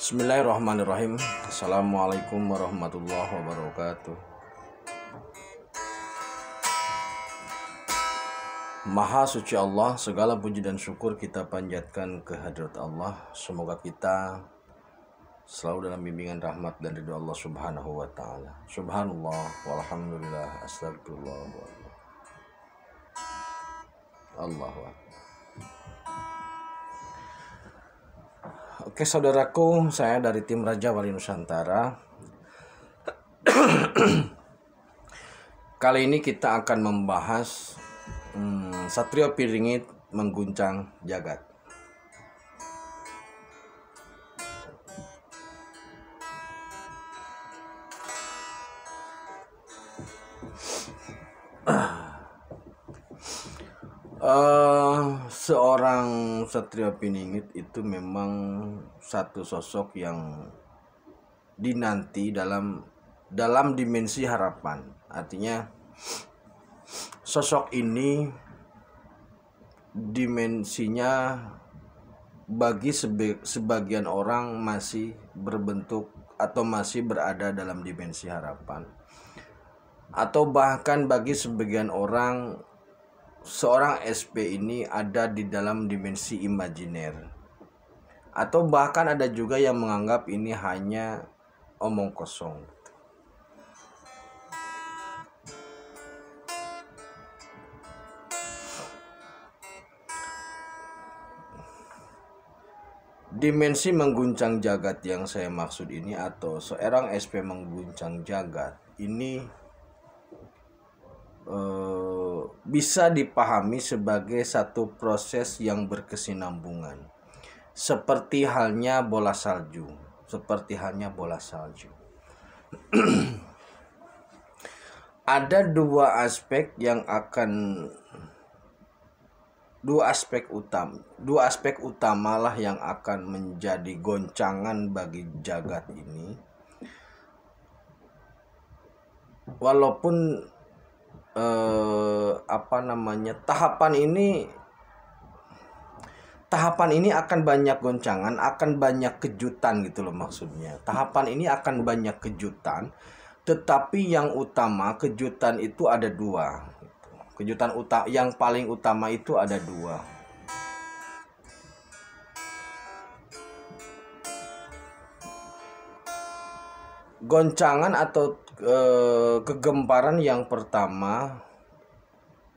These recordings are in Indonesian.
Bismillahirrahmanirrahim. Assalamualaikum warahmatullahi wabarakatuh. Maha suci Allah, segala puji dan syukur kita panjatkan kehadirat Allah. Semoga kita selalu dalam bimbingan rahmat dan ridho Allah Subhanahu wa taala. Subhanallah walhamdulillah astagfirullah Allahu akbar. Oke saudaraku, saya dari tim Raja Wali Nusantara. Kali ini kita akan membahas Satrio Piringit mengguncang jagat. Seorang Satrio Piningit itu memang satu sosok yang dinanti dalam dimensi harapan. Artinya sosok ini dimensinya bagi sebagian orang masih berbentuk atau masih berada dalam dimensi harapan, atau bahkan bagi sebagian orang seorang SP ini ada di dalam dimensi imajiner, atau bahkan ada juga yang menganggap ini hanya omong kosong. Dimensi mengguncang jagat yang saya maksud ini, atau seorang SP mengguncang jagat ini bisa dipahami sebagai satu proses yang berkesinambungan, seperti halnya bola salju. Ada dua aspek utamalah yang akan menjadi goncangan bagi jagat ini. Walaupun tahapan ini akan banyak goncangan, akan banyak kejutan gitu loh maksudnya. Tahapan ini akan banyak kejutan, tetapi yang utama kejutan itu ada dua. Yang paling utama itu ada dua. Goncangan atau kegemparan yang pertama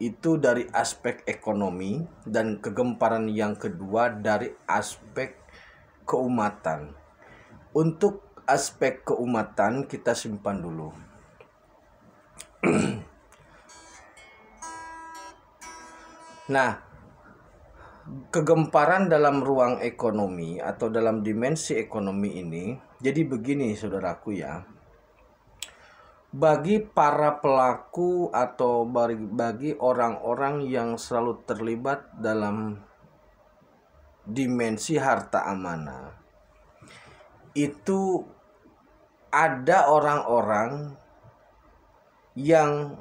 itu dari aspek ekonomi, dan kegemparan yang kedua dari aspek keumatan. Untuk aspek keumatan kita simpan dulu. Nah, kegemparan dalam ruang ekonomi atau dalam dimensi ekonomi ini, jadi begini saudaraku ya. Bagi para pelaku atau bagi orang-orang yang selalu terlibat dalam dimensi harta amanah, itu ada orang-orang yang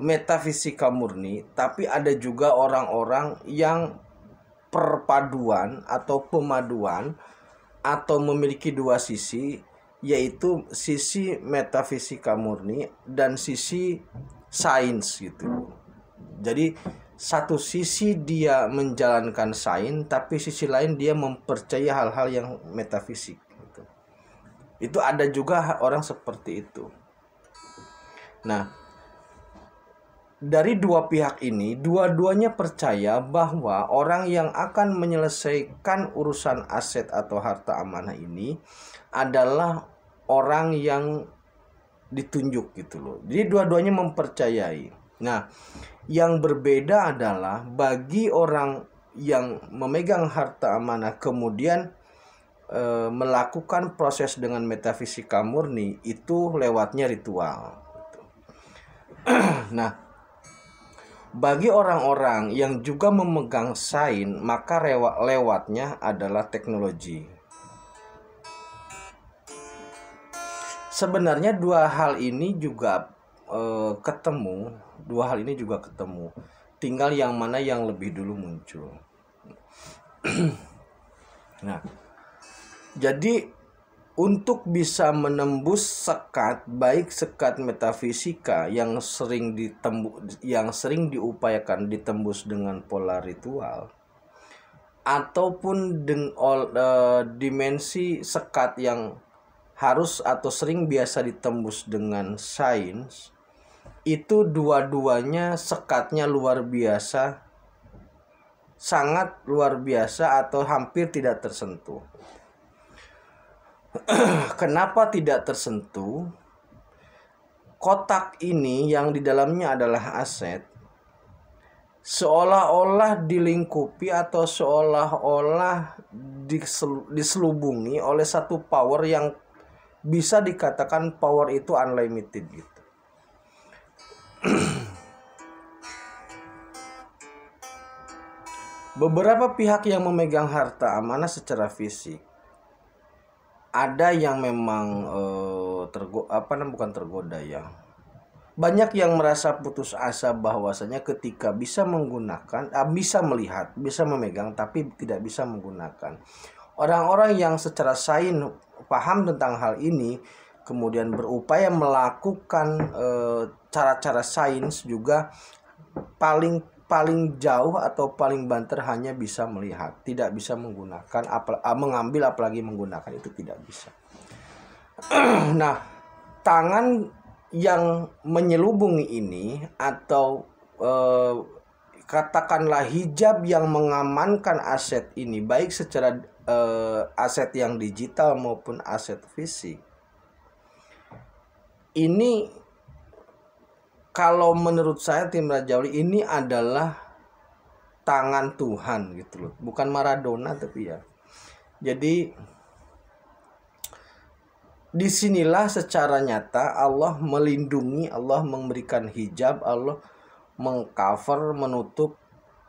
metafisika murni, tapi ada juga orang-orang yang perpaduan atau pemaduan atau memiliki dua sisi, yaitu sisi metafisika murni dan sisi sains gitu. Jadi satu sisi dia menjalankan sains, tapi sisi lain dia mempercayai hal-hal yang metafisik gitu. Itu ada juga orang seperti itu. Nah, dari dua pihak ini, dua-duanya percaya bahwa orang yang akan menyelesaikan urusan aset atau harta amanah ini adalah orang yang ditunjuk gitu loh. Jadi dua-duanya mempercayai. Nah, yang berbeda adalah bagi orang yang memegang harta amanah kemudian melakukan proses dengan metafisika murni, itu lewatnya ritual gitu. Nah, bagi orang-orang yang juga memegang sains, maka lewatnya adalah teknologi. Sebenarnya dua hal ini juga ketemu. Tinggal yang mana yang lebih dulu muncul. Nah, Jadi untuk bisa menembus sekat, baik sekat metafisika yang sering diupayakan ditembus dengan pola ritual, ataupun dimensi sekat yang harus atau sering biasa ditembus dengan sains, itu dua-duanya sekatnya luar biasa, sangat luar biasa atau hampir tidak tersentuh. Kenapa tidak tersentuh? Kotak ini yang di dalamnya adalah aset, seolah-olah dilingkupi atau seolah-olah diselubungi oleh satu power yang bisa dikatakan power itu unlimited gitu. Beberapa pihak yang memegang harta amanah secara fisik, ada yang memang bukan tergoda ya. Banyak yang merasa putus asa bahwasanya ketika bisa menggunakan, bisa melihat, bisa memegang, tapi tidak bisa menggunakan. Orang-orang yang secara sains paham tentang hal ini, kemudian berupaya melakukan cara-cara sains juga paling jauh atau paling banter hanya bisa melihat, tidak bisa menggunakan, mengambil apalagi menggunakan itu tidak bisa. Nah, tangan yang menyelubungi ini atau katakanlah hijab yang mengamankan aset ini, baik secara aset yang digital maupun aset fisik, ini kalau menurut saya tim Rajauli ini adalah tangan Tuhan gitu loh. Bukan Maradona tapi ya. Jadi disinilah secara nyata Allah melindungi, Allah memberikan hijab, Allah mengcover, menutup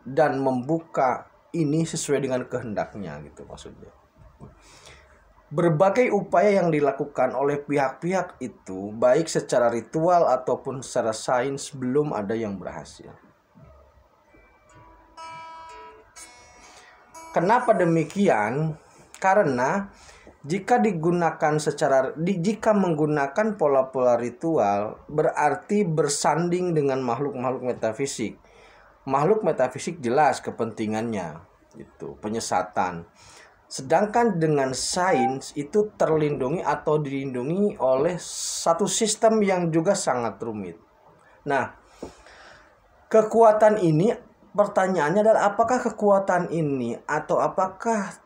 dan membuka ini sesuai dengan kehendaknya gitu maksudnya. Berbagai upaya yang dilakukan oleh pihak-pihak itu, baik secara ritual ataupun secara sains, belum ada yang berhasil. Kenapa demikian? Karena jika menggunakan pola-pola ritual, berarti bersanding dengan makhluk-makhluk metafisik. Makhluk metafisik jelas kepentingannya, itu penyesatan. Sedangkan dengan sains itu terlindungi atau dilindungi oleh satu sistem yang juga sangat rumit. Nah, kekuatan ini, pertanyaannya adalah apakah kekuatan ini atau apakah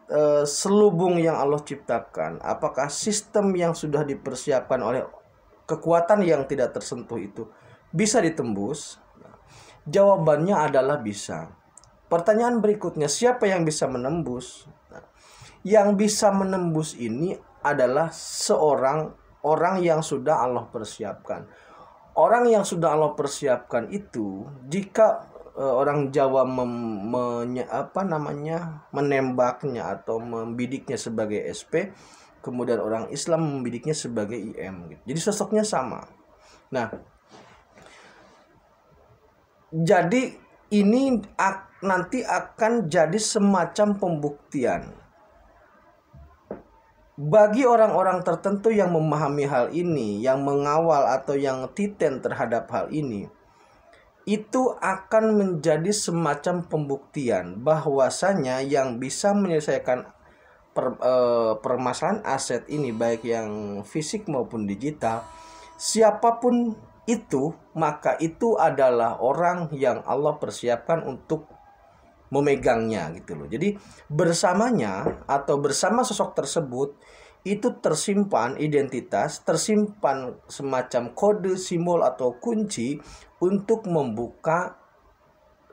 selubung yang Allah ciptakan, apakah sistem yang sudah dipersiapkan oleh kekuatan yang tidak tersentuh itu bisa ditembus? Jawabannya adalah bisa. Pertanyaan berikutnya, siapa yang bisa menembus? Yang bisa menembus ini adalah seorang orang yang sudah Allah persiapkan. Orang yang sudah Allah persiapkan itu, jika orang Jawa menembaknya atau membidiknya sebagai SP, kemudian orang Islam membidiknya sebagai IM gitu. Jadi sosoknya sama. Nah, jadi ini nanti akan jadi semacam pembuktian bagi orang-orang tertentu yang memahami hal ini, yang mengawal atau yang titen terhadap hal ini. Itu akan menjadi semacam pembuktian bahwasanya yang bisa menyelesaikan permasalahan aset ini, baik yang fisik maupun digital, siapapun itu, maka itu adalah orang yang Allah persiapkan untuk memegangnya gitu loh. Jadi bersamanya atau bersama sosok tersebut itu tersimpan identitas, tersimpan semacam kode, simbol atau kunci untuk membuka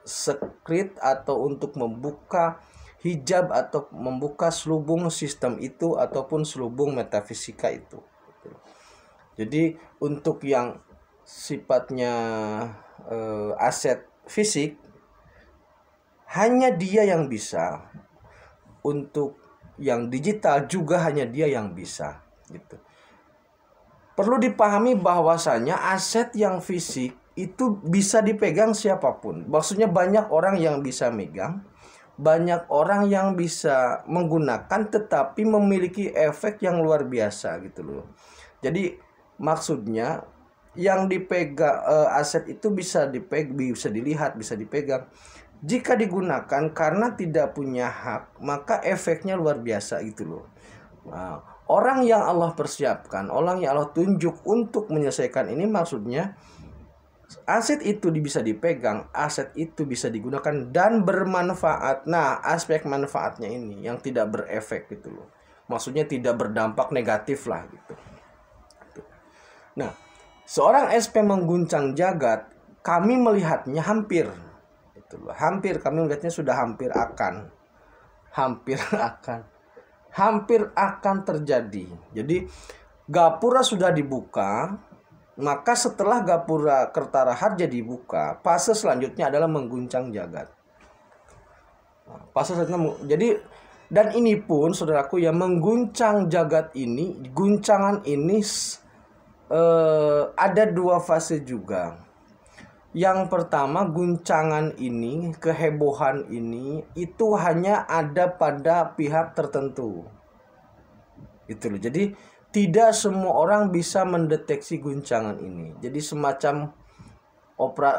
secret atau untuk membuka hijab atau membuka selubung sistem itu ataupun selubung metafisika itu. Jadi untuk yang sifatnya aset fisik, hanya dia yang bisa. Untuk yang digital juga hanya dia yang bisa gitu. Perlu dipahami bahwasanya aset yang fisik itu bisa dipegang siapapun. Maksudnya banyak orang yang bisa megang, banyak orang yang bisa menggunakan tetapi memiliki efek yang luar biasa gitu loh. Jadi maksudnya yang dipegang aset itu bisa dilihat, bisa dipegang. Jika digunakan karena tidak punya hak, maka efeknya luar biasa gitu loh. Nah, orang yang Allah persiapkan, orang yang Allah tunjuk untuk menyelesaikan ini, maksudnya aset itu bisa dipegang, aset itu bisa digunakan dan bermanfaat. Nah, aspek manfaatnya ini yang tidak berefek gitu loh. Maksudnya tidak berdampak negatif lah gitu. Nah, seorang SP mengguncang jagat, kami melihatnya hampir gitu loh. Hampir, kami melihatnya sudah hampir akan terjadi. Jadi gapura sudah dibuka. Maka setelah gapura Kertara Harja dibuka, fase selanjutnya adalah mengguncang jagat. Fase selanjutnya, jadi dan ini pun saudaraku yang mengguncang jagat ini, guncangan ini ada dua fase juga. Yang pertama, guncangan ini, kehebohan ini itu hanya ada pada pihak tertentu. Itu loh. Jadi tidak semua orang bisa mendeteksi guncangan ini. Jadi semacam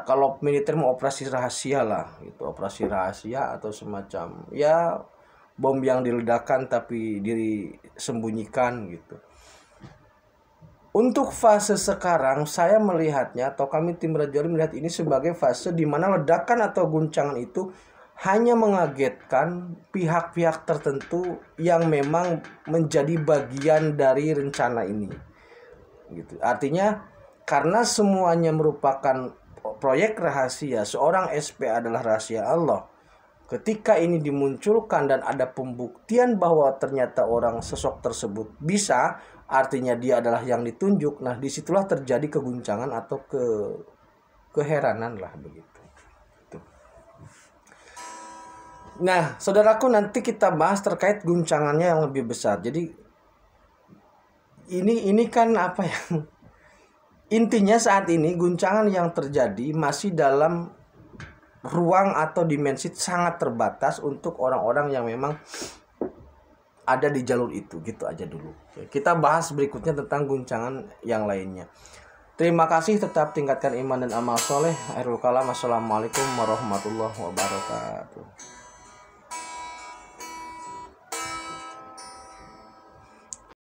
kalau militer mau operasi rahasia lah, itu operasi rahasia atau semacam ya bom yang diledakkan tapi disembunyikan gitu. Untuk fase sekarang saya melihatnya, atau kami tim Rajali melihat ini sebagai fase di mana ledakan atau guncangan itu hanya mengagetkan pihak-pihak tertentu yang memang menjadi bagian dari rencana ini. Gitu. Artinya karena semuanya merupakan proyek rahasia, seorang SP adalah rahasia Allah. Ketika ini dimunculkan dan ada pembuktian bahwa ternyata orang sosok tersebut bisa, artinya dia adalah yang ditunjuk. Nah, disitulah terjadi keguncangan atau keheranan lah begitu. Nah, saudaraku, nanti kita bahas terkait guncangannya yang lebih besar. Jadi ini kan apa ya? Intinya saat ini guncangan yang terjadi masih dalam ruang atau dimensi sangat terbatas untuk orang-orang yang memang ada di jalur itu. Gitu aja dulu. Kita bahas berikutnya tentang guncangan yang lainnya. Terima kasih, tetap tingkatkan iman dan amal soleh. Akhirul kalam, assalamualaikum warahmatullahi wabarakatuh.